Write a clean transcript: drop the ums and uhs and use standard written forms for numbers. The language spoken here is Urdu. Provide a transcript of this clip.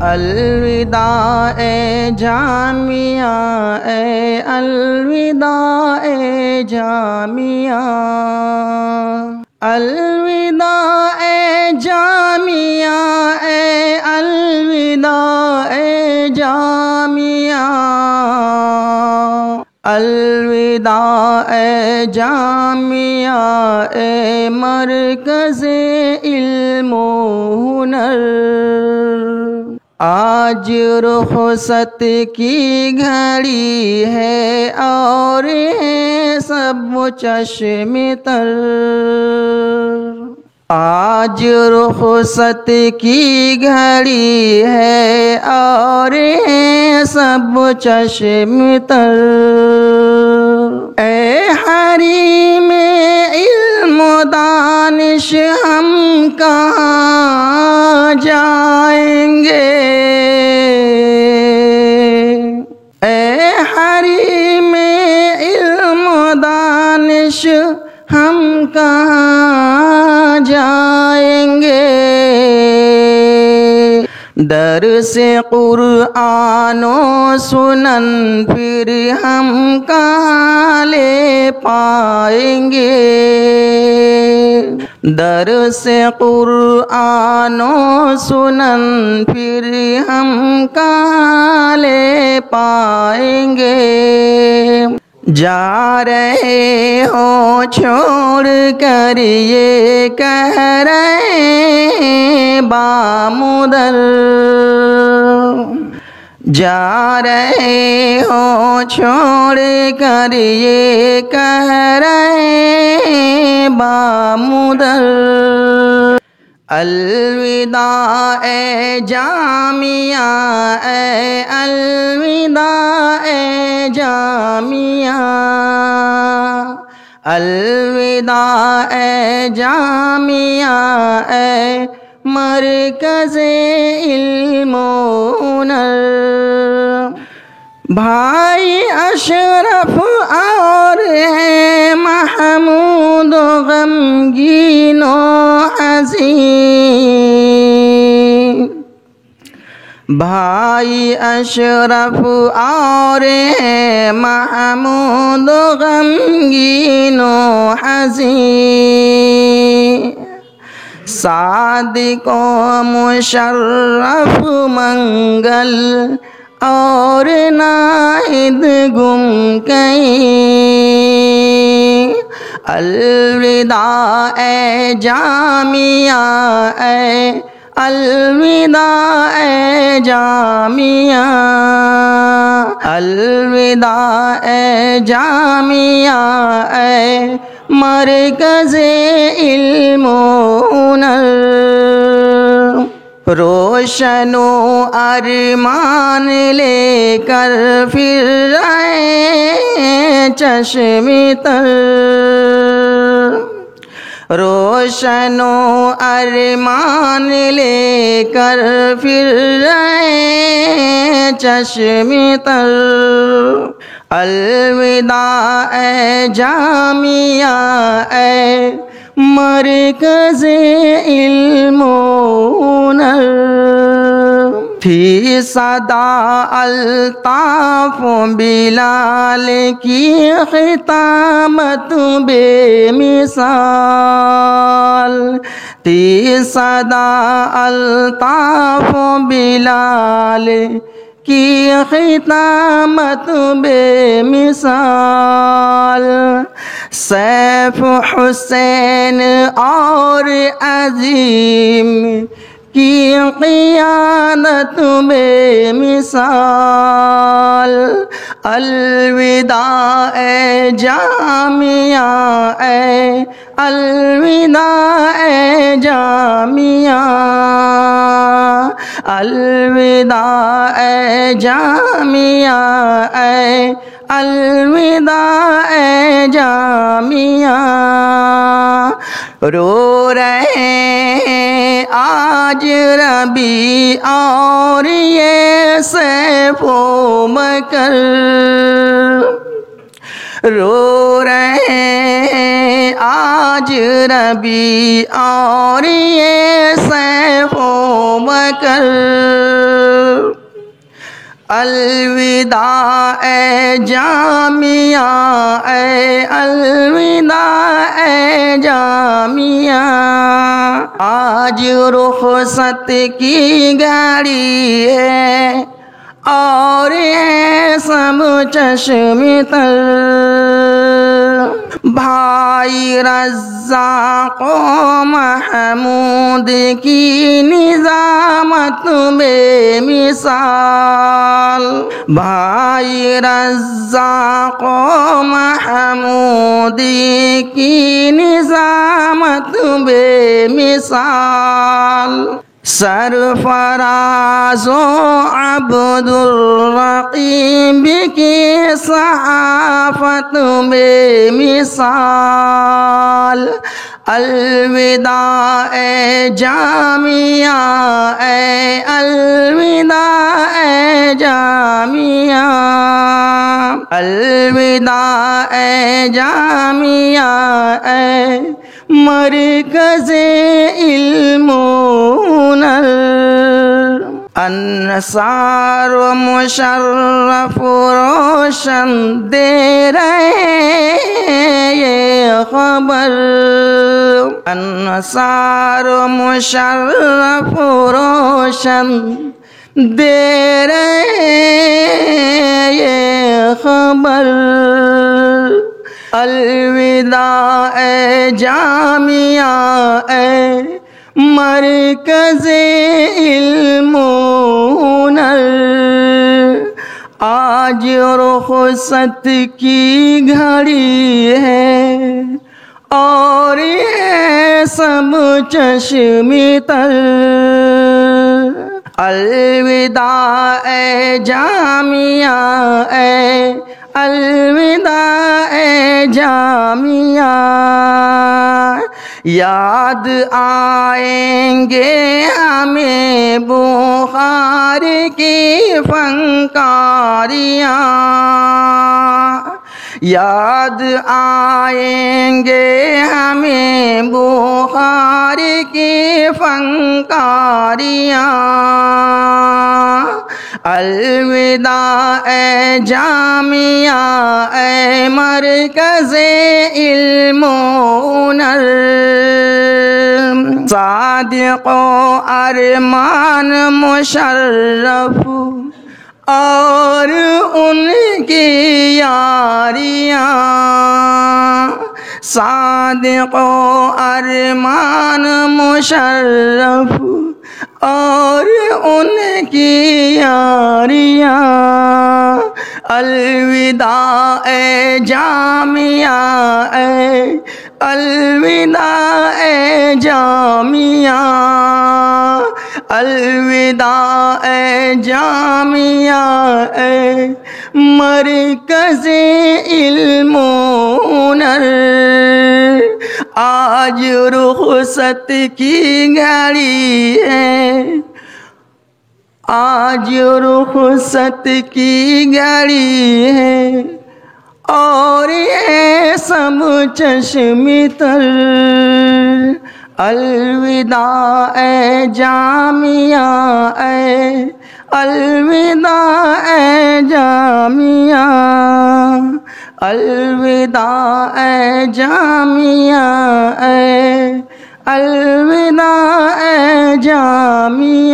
الوداع اے جامعہ، اے الوداع اے جامعہ، الوداع اے جامعہ، اے الوداع اے جامعہ، الوداع اے جامعہ، اے مرکز علم و ہنر، آج رخصت کی گھڑی ہے اور ہیں سب چشم تر، آج رخصت کی گھڑی ہے اور ہیں سب چشم تر، اے حریم علم و دانش ہم کہاں جائیں گے، اے حریم علم و دانش ہم کہاں جائیں گے، درس قرآن و سنن پھر ہم کہاں لے پائیں گے، درس قرآن و سنن پھر ہم کہاں لے پائیں گے، جا رہے ہو چھوڑ کر یہ کہہ رہے ہیں بامدر، جا رہے ہو چھوڑ کر یہ کہہ رہے ہیں بامدر، الوداع اے جامعہ، اے الوداع اے جامعہ، الوداع اے جامعہ، اے مرکز علم و ہنر، بھائی اشرف اور ہے محمود غمگین و حزین، بھائی اشرف اور ہے محمود غمگین و حزین، صادق و مشرف منگل اور ناہید گم کہیں، الوداع اے جامعہ، اے الوداع اے جامعہ، الوداع اے جامعہ، اے مرکز علم و ہنر، روشن و ارمان لے کر پھر رہے ہیں چشم تر، روشن و ارمان لے کر پھر رہے ہیں چشم تر، الوداع اے جامعہ، اے مرکز علم و ہنر، تھی صدا الطاف بلال کی خطابت بے مثال، تھی صدا الطاف بلال کی خطابت بے مثال، سیف حسین اور عظیم کی قیادت بے مثال، الوداع اے جامعہ، اے الوداع اے جامعہ، الوداع اے جامعہ، اے الوداع اے جامعہ، رو رہے ہیں آج ربیع اور یہ سیف و بکر، رو رہے ہیں آج ربیع، اور یہ سیف و بکر الوداع اے جامعہ، اے الوداع اے جامعہ، آج رخصت کی گھڑی ہے اور یہ سب چشم تر، بھائی رزاق و محمود کی نظامت بے مثال، بھائی رزاق و محمود کی نظامت بے مثال، سرفراز و عبد الرقیب کی صحافت بے مثال، الوداع اے جامعہ، اے الوداع اے جامعہ، الوداع اے جامعہ، اے مرکز علم و ہنر، انصار و مشرف روشن دے رہے یہ خبر، انصار و مشرف روشن دے رہے یہ خبر، الوداع اے جامعہ، اے مرکز علم و ہنر، آج رخصت کی گھڑی ہے اور یہ سب چشم تر، الوداع اے جامعہ، اے الوداع اے جامعہ، یاد آئیں گے ہمیں بخاری کی فنکاریاں، یاد آئیں گے ہمیں بخاری کی فنکاریاں، الوداع اے جامعہ، اے مرکز علم و ہنر، صادق و ارمان مشرف اور ان کی یاریاں، صادق و ارمان مشرف اور ان کی یاریاں، الوداع اے جامعہ، اے الوداع اے جامعہ، الوداع اے جامعہ، اے مرکز علم و ہنر، آج رخصت کی گھڑی ہے، آج رخصت کی گھڑی ہے اور یہ سب چشم تر، الوداع اے جامعہ، اے الوداع اے جامعہ، الوداع اے جامعہ، اے الوداع اے جامعہ۔